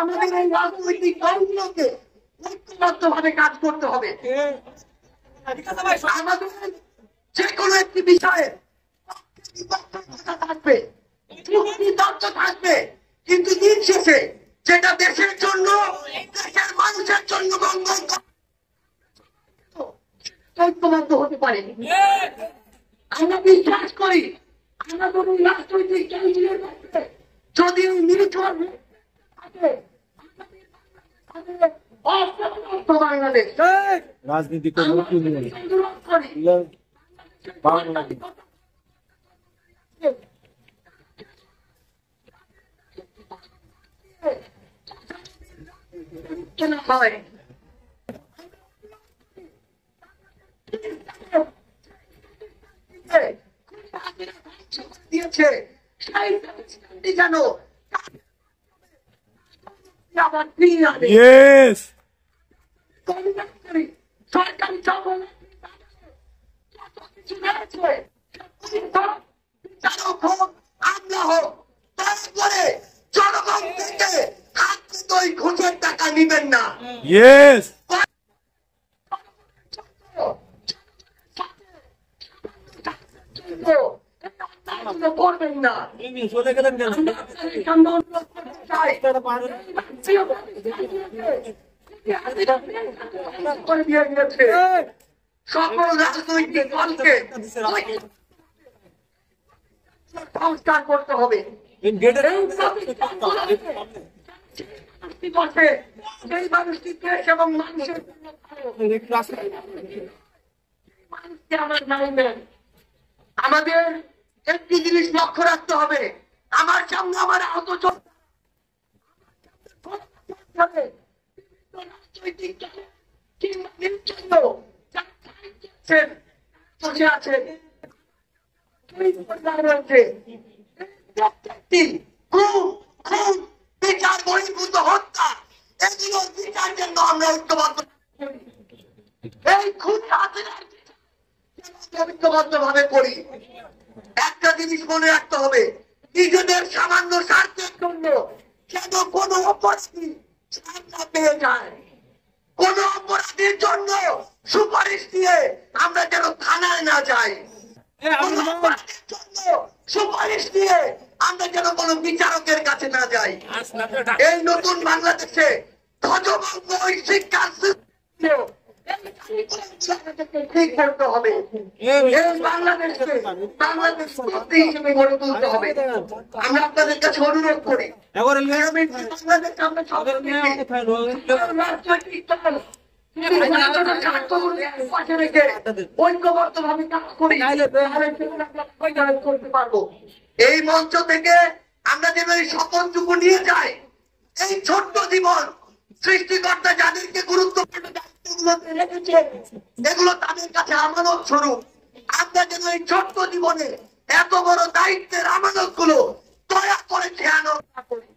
আমাদের এই রাজনৈতিক দলগুলোকে ঐক্যবদ্ধভাবে কাজ করতে হবে। আমাদের যে কোনো একটি বিষয়ে থাকবে, থাকবে, কিন্তু দিন শেষে যেটা দেশের জন্য, দেশের মানুষের জন্য ঐক্যবদ্ধ হতে পারে। আমরা বিশ্বাস করি আমাদের এই রাজনৈতিক দলগুলোর মধ্যে যদি মিলিটার থাকে বাংলাদেশ রাজনীতি হয় দিয়েছে যেন সরকারি আমরা হোক, তারপরে জনগণ থেকে হাত থেকে ঘুষের টাকা নিবেন না। করবেন না। সকল রাজনৈতিক দলকে সংস্কার করতে হবে। সেই মানুষটি দেশ এবং মানুষের আমাদের একটি জিনিস লক্ষ্য রাখতে হবে, আমার সামনে আমার আহত বসে আছেন বিচার বহির্ভূত হত্যা, এগুলোর বিচার জন্য আমরা ঐক্যবদ্ধ এই খুনি ঐক্যবদ্ধ ভাবে করি। একটা জিনিস মনে রাখতে হবে, নিজেদের সামান্য স্বার্থের জন্য যেন কোন অপরাধী সামনা পেয়ে যায়, কোন অপরাধীর জন্য সুপারিশ দিয়ে আমরা যেন থানায় না যাই, কোন অপরাধীর জন্য সুপারিশ দিয়ে আমরা যেন কোন বিচারকের কাছে না যাই। এই নতুন বাংলাদেশে ধ্বজভঙ্গ শিক্ষার ঠিক করতে হবে, বাংলাদেশকে বাংলাদেশ হিসেবে গড়ে তুলতে হবে। আমরা আপনাদের কাছে অনুরোধ করি ঐক্যবদ্ধ ভাবে কাজ করি, করতে পারবো। এই মঞ্চ থেকে আমরা যেন এই শপথটুকু নিয়ে যাই, এই ছোট্ট জীবন সৃষ্টিকর্তা যাদেরকে গুরুত্বপূর্ণ এগুলো তাদের কাছে আমানত স্বরূপ। আমরা যেন এই ছোট্ট জীবনে এত বড় দায়িত্বের আমানত গুলো দয়া করে খেয়ানত না করি।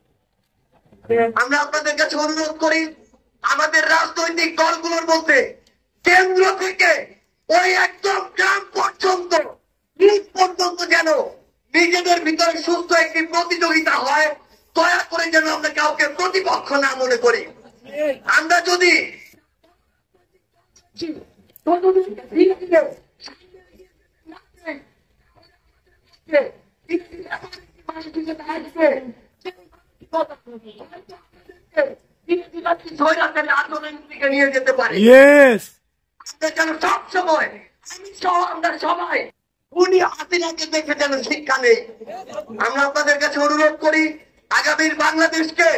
আমরা আপনাদের কাছে অনুরোধ করি, আমাদের রাজনৈতিক দলগুলোর মধ্যে কেন্দ্র থেকে ওই একদম গ্রাম পর্যন্ত যেন নিজেদের ভিতরে সুস্থ একটি প্রতিযোগিতা হয়। দয়া করে যেন আমরা কাউকে প্রতিপক্ষ না মনে করি। আমরা যদি নিয়ে যেতে পারি, যেন সবসময় আমি সহ আমরা সবাই উনি হাসিনাকে দেখে যেন শিক্ষা নেই। আমরা আপনাদের কাছে অনুরোধ করি, আগামীর বাংলাদেশকে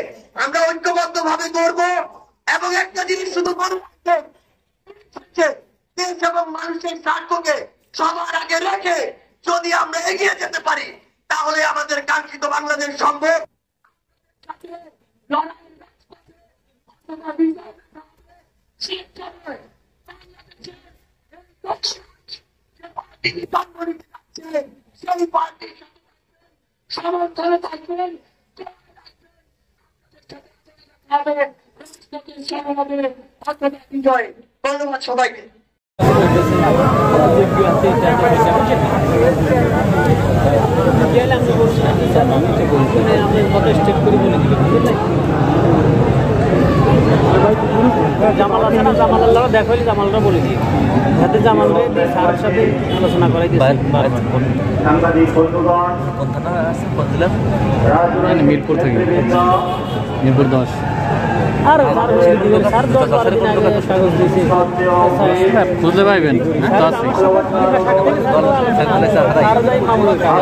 আমরা ঐক্যবদ্ধ ভাবে গড়বো এবং একটা জিনিস শুধু দেশ এবং মানুষের স্বার্থকে সবার আগে রেখে যদি আমরা এগিয়ে যেতে পারি, তাহলে আমাদের কাঙ্ক্ষিত বাংলাদেশ সম্ভব। পার্টির সমর্থনে থাকবেন, ধন্যবাদ সবাইকে। জামাল আছে না, জামাল দেখা হলে জামালরা বলে দিই, যাতে জামালরা স্যারের সাথে আলোচনা করাই দিয়েছে। মিরপুর থেকে, মিরপুর 10 আর স্যার 10-12 দিন আগে কাগজ দিয়েছে, খুঁজে পাইবেন।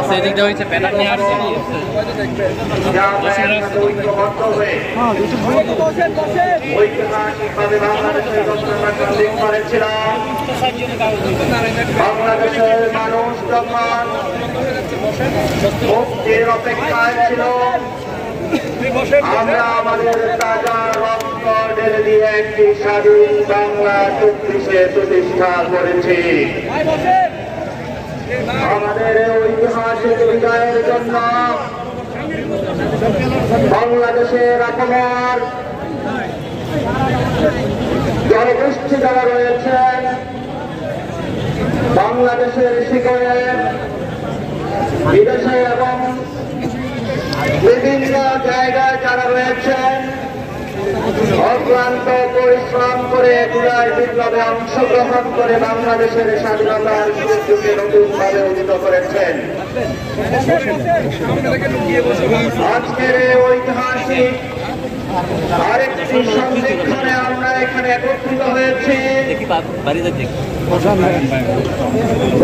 সেদিকটা হয়েছে প্যাটার্ন নিয়ে আসছে। বাংলাদেশের মানুষ যখন মুক্তির অপেক্ষায় ছিল, আমরা আমাদের তাজা রক্ত ঢেলে দিয়ে একটি স্বাধীন বাংলা 34-এ প্রতিষ্ঠা করেছি। আমাদের ঐতিহাসিক বিজয়ের জন্য বাংলাদেশের আপনার জনগোষ্ঠী যারা রয়েছেন, বাংলাদেশের শিকড়ে বিদেশে এবং বিভিন্ন জায়গায় যারা রয়েছেন, অক্লান্ত পরিশ্রম করে জুলাই বিপ্লবে অংশগ্রহণ করে বাংলাদেশের স্বাধীনতার সুযোগকে নতুনভাবে অর্জিত করেছেন। আজকের এই ঐতিহাসিক আরেকটি সন্ধিক্ষণে আমরা এখানে একত্রিত হয়েছি।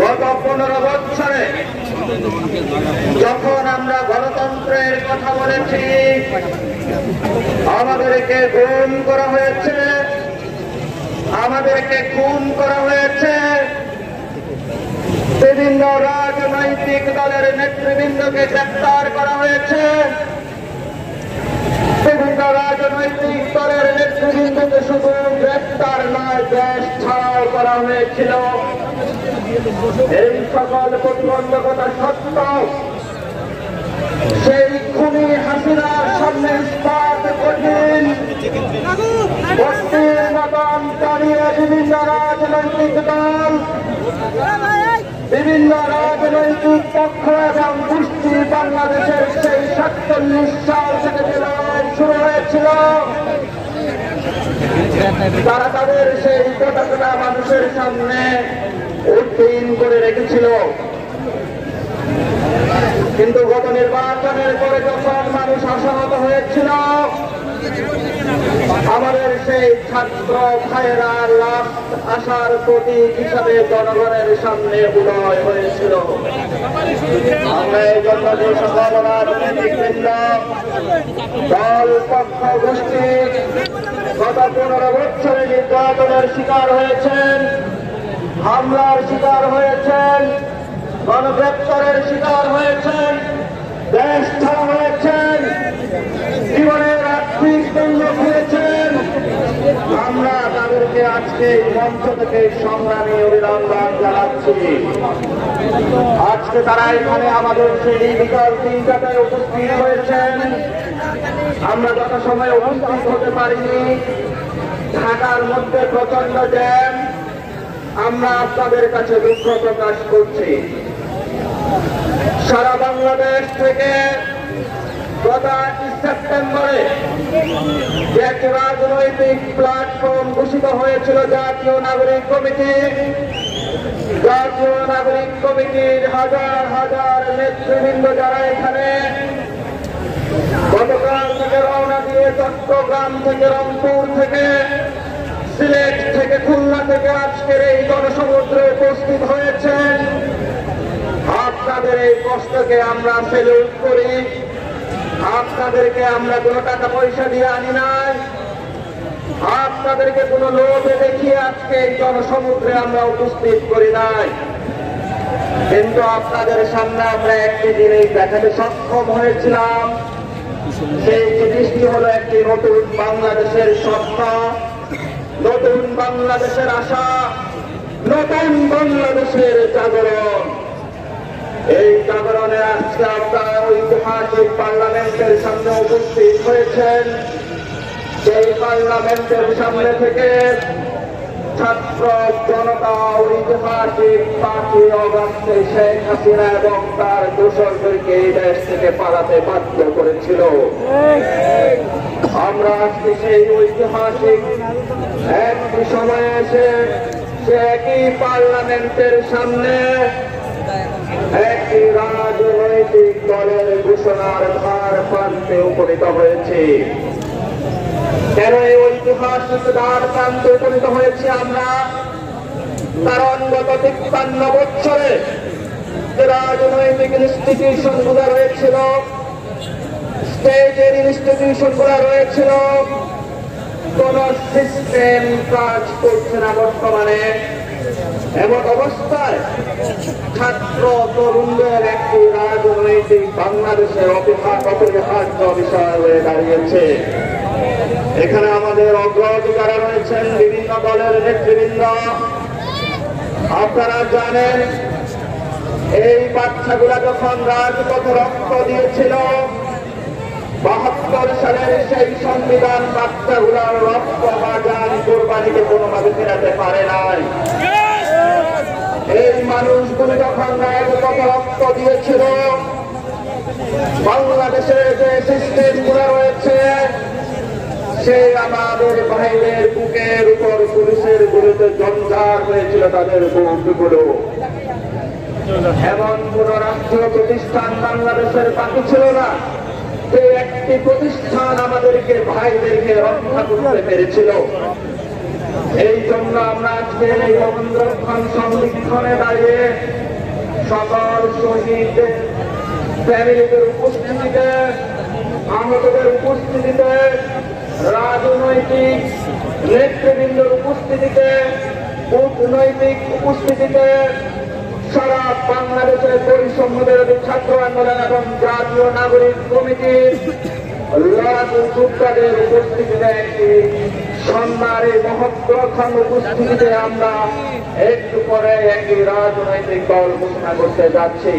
গত 15 বছরে যখন আমরা গণতন্ত্রের কথা বলেছি, আমাদেরকে গুম করা হয়েছে, আমাদেরকে খুন করা হয়েছে, বিভিন্ন রাজনৈতিক দলের নেতৃবৃন্দকে গ্রেপ্তার করা হয়েছে, বিভিন্ন রাজনৈতিক দলের নেতৃবৃন্দকে শুধু গ্রেপ্তার নয়, দেশ ছাড়াও করা হয়েছিল। এই সকল প্রতিবন্ধকতা সত্ত্বেও সেই খুনি হাসিনার সামনে ইস্পাত কঠিন ভর্তির মতন দাঁড়িয়ে বিভিন্ন রাজনৈতিক দল, বিভিন্ন রাজনৈতিক পক্ষ এবং গোষ্ঠী বাংলাদেশের সেই 47 সাল থেকে যে লড়াই শুরু হয়েছিল, তারা তাদের সেই পতাকা মানুষের সামনে উড্ডীন করে রেখেছিল। কিন্তু গত নির্বাচনের পরে যখন মানুষ আশাহত হয়েছিল, আমাদের সেই ছাত্র ভাইয়েরা লাস্ট আশার প্রতীক হিসাবে জনগণের সামনে উদয় হয়েছিল। আমরা এই জন্য যে সকল রাজনৈতিক বৃন্দ, দল, পক্ষ, গোষ্ঠী গত 15 বছরে নির্যাতনের শিকার হয়েছেন, হামলার শিকার হয়েছেন, গণগ্রেপ্তারের শিকার হয়েছেন, দেশ ছাড়া হয়েছেন, জীবনের আর্থিক মূল্য দিয়েছেন, আমরা তাদেরকে আজকে মঞ্চ থেকে সংগ্রামী অভিনন্দন জানাচ্ছি। আজকে তারা এখানে আমাদের সেই বিকাল 3টায় উপস্থিত হয়েছেন। আমরা যত সময় উপস্থিত হতে পারিনি, ঢাকার মধ্যে প্রচন্ড জ্যাম, আমরা আপনাদের কাছে দুঃখ প্রকাশ করছি। সারা বাংলাদেশ থেকে গত 8 সেপ্টেম্বরে একটি রাজনৈতিক প্ল্যাটফর্ম ঘোষিত হয়েছিল জাতীয় নাগরিক কমিটি। জাতীয় নাগরিক কমিটির হাজার হাজার নেতৃবৃন্দ যারা এখানে গতকাল থেকে রওনা দিয়ে চট্টগ্রাম থেকে, রংপুর থেকে, সিলেট থেকে, খুলনা থেকে আজকের এই জনসমুদ্রে উপস্থিত হয়েছেন, আপনাদের এই কষ্টকে আমরা সেলুট করি। আপনাদেরকে আমরা কোনো টাকা পয়সা দিয়ে আনি নাই, আপনাদেরকে কোনো লোভে দেখিয়ে আজকে এই জনসমুদ্রে আমরা উপস্থিত করি নাই। কিন্তু আপনাদের সামনে আমরা একটি জিনিস দেখাতে সক্ষম হয়েছিলাম, সেই জিনিসটি হলো একটি নতুন বাংলাদেশের স্বপ্ন, নতুন বাংলাদেশের আশা, নতুন বাংলাদেশের জাগরণ। এই জাগরণে আজকে আপনারা ঐতিহাসিক পার্লামেন্টের সামনে উপস্থিত হয়েছেন। সেই পার্লামেন্টের সামনে থেকে ছাত্র জনতা ঐতিহাসিক 5ই অগস্টে শেখ হাসিনা এবং তার দোসরদেরকে এই দেশ থেকে পালাতে বাধ্য করেছিল। আমরা আজকে সেই ঐতিহাসিক একটি সময়ে এসে সে একই পার্লামেন্টের সামনে একটি রাজনৈতিক দলের ঘোষণার ধার প্রান্তে উপনীত হয়েছে। কেন এই ঐতিহাসিক ধার প্রান্তে উপনীত হয়েছে আমরা? কারণ গত 53 বছরে যে রাজনৈতিক ইনস্টিটিউশন গুলো রয়েছিল, স্টেটের ইনস্টিটিউশন গুলো রয়েছিল, কোন সিস্টেম কাজ করছে না বর্তমানে। এমন অবস্থায় ছাত্র তরুণদের একটি রাজনৈতিক বাংলাদেশের অপরিহার্য বিষয় হয়ে দাঁড়িয়েছে। এখানে আমাদের অগ্রাধিকারে রয়েছেন বিভিন্ন দলের নেতৃবৃন্দ। আপনারা জানেন এই বাচ্চাগুলা যখন রাজপথে রক্ত দিয়েছিল, 72 সালের সেই সংবিধান বাচ্চাগুলার রক্ত বা জান কোরবানিকে কোনোভাবে ফেরাতে পারে নাই। এই মানুষগুলো যখন রাজপথে রক্ত দিয়েছিল, বাংলাদেশে যে সিস্টেম গুলো রয়েছে সেই আমাদের ভাইদের বুকের উপর পুলিশের গুলিতে জঞ্জার হয়েছিল তাদের বুকগুলো। এমন কোন রাষ্ট্রীয় প্রতিষ্ঠান বাংলাদেশের বাকি ছিল না যে একটি প্রতিষ্ঠান আমাদেরকে ভাইদেরকে রক্ষা করতে পেরেছিল। এই জন্য আমরা আজকে এই রবীন্দ্রক্ষণ সংরক্ষণে দাঁড়িয়ে সকল শহীদদের ফ্যামিলিদের উপস্থিতিতে, আহতদের উপস্থিতিতে, রাজনৈতিক নেতৃবৃন্দের উপস্থিতিতে, কূটনৈতিক উপস্থিতিতে, সারা বাংলাদেশের বৈষম্য বিরোধী ছাত্র আন্দোলন এবং জাতীয় নাগরিক কমিটির যোদ্ধাদের উপস্থিতিতে একটি সন্ধ্যার মহত্তরক্ষণ উপস্থিতিতে আমরা একটু পরে একটি রাজনৈতিক দল ঘোষণা করতে যাচ্ছি।